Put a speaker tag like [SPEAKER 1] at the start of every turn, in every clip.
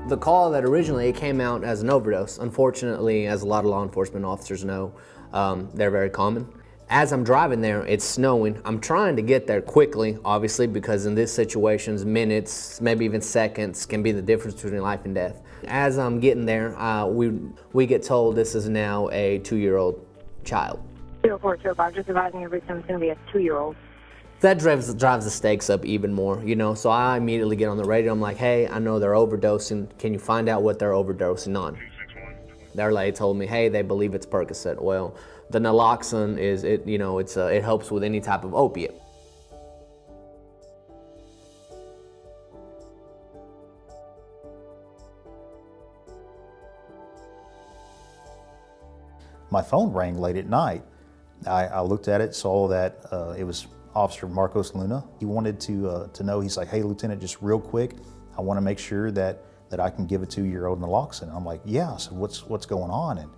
[SPEAKER 1] The call that originally it came out as an overdose. Unfortunately, as a lot of law enforcement officers know, they're very common. As I'm driving there, it's snowing. I'm trying to get there quickly, obviously, because in these situations, minutes, maybe even seconds, can be the difference between life and death. As I'm getting there, we get told this is now a 2-year-old child.
[SPEAKER 2] 204-205, just advising your victim is going to be a 2-year-old.
[SPEAKER 1] That drives the stakes up even more, you know, so I immediately get on the radio. I'm like, hey, I know they're overdosing. Can you find out what they're overdosing on? They told me, hey, they believe it's Percocet. Well, the naloxone it helps with any type of opiate.
[SPEAKER 3] My phone rang late at night. I looked at it, saw that it was Officer Marcos Luna. He wanted to know, he's like, hey, Lieutenant, just real quick, I want to make sure that I can give a 2-year-old naloxone. I'm like, yeah. So what's going on? And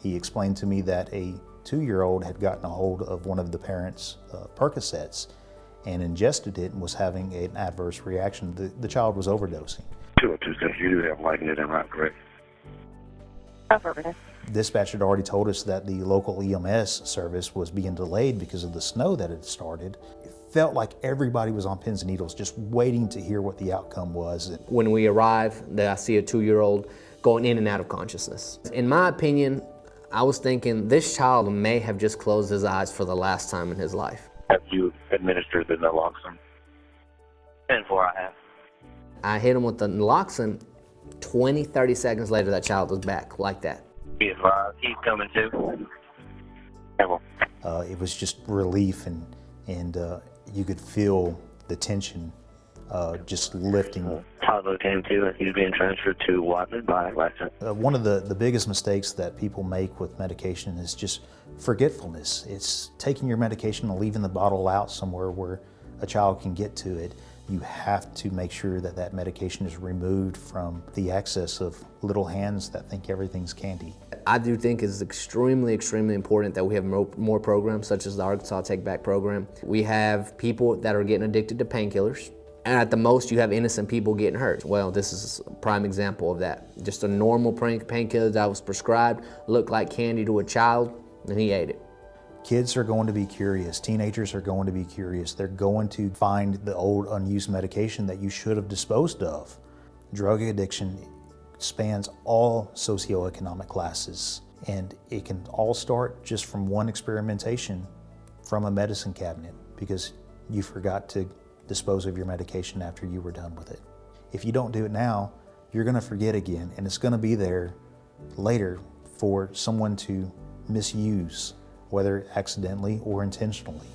[SPEAKER 3] he explained to me that a 2-year-old had gotten a hold of one of the parents' Percocets and ingested it and was having an adverse reaction. The child was overdosing.
[SPEAKER 4] 202, you do have lighting in right, correct?
[SPEAKER 2] Affirmative.
[SPEAKER 3] Dispatch had already told us that the local EMS service was being delayed because of the snow that had started. It felt like everybody was on pins and needles, just waiting to hear what the outcome was.
[SPEAKER 1] When we arrive, I see a 2-year-old going in and out of consciousness. In my opinion, I was thinking this child may have just closed his eyes for the last time in his life.
[SPEAKER 4] Have you administered the naloxone? 10-4, I have.
[SPEAKER 1] I hit him with the naloxone. 20, 30 seconds later, that child was back like that.
[SPEAKER 4] Be advised, he's coming too.
[SPEAKER 3] It was just relief, and you could feel the tension just lifting.
[SPEAKER 4] Toddler came too, and he's being transferred to Wadley by license.
[SPEAKER 3] One of the biggest mistakes that people make with medication is just forgetfulness. It's taking your medication and leaving the bottle out somewhere where a child can get to it. You have to make sure that medication is removed from the access of little hands that think everything's candy.
[SPEAKER 1] I do think it's extremely, extremely important that we have more programs such as the Arkansas Take Back program. We have people that are getting addicted to painkillers, and at the most you have innocent people getting hurt. Well, this is a prime example of that. Just a normal painkiller that was prescribed looked like candy to a child, and he ate it.
[SPEAKER 3] Kids are going to be curious. Teenagers are going to be curious. They're going to find the old unused medication that you should have disposed of. Drug addiction spans all socioeconomic classes, and it can all start just from one experimentation from a medicine cabinet because you forgot to dispose of your medication after you were done with it. If you don't do it now, you're going to forget again, and it's going to be there later for someone to misuse, whether accidentally or intentionally.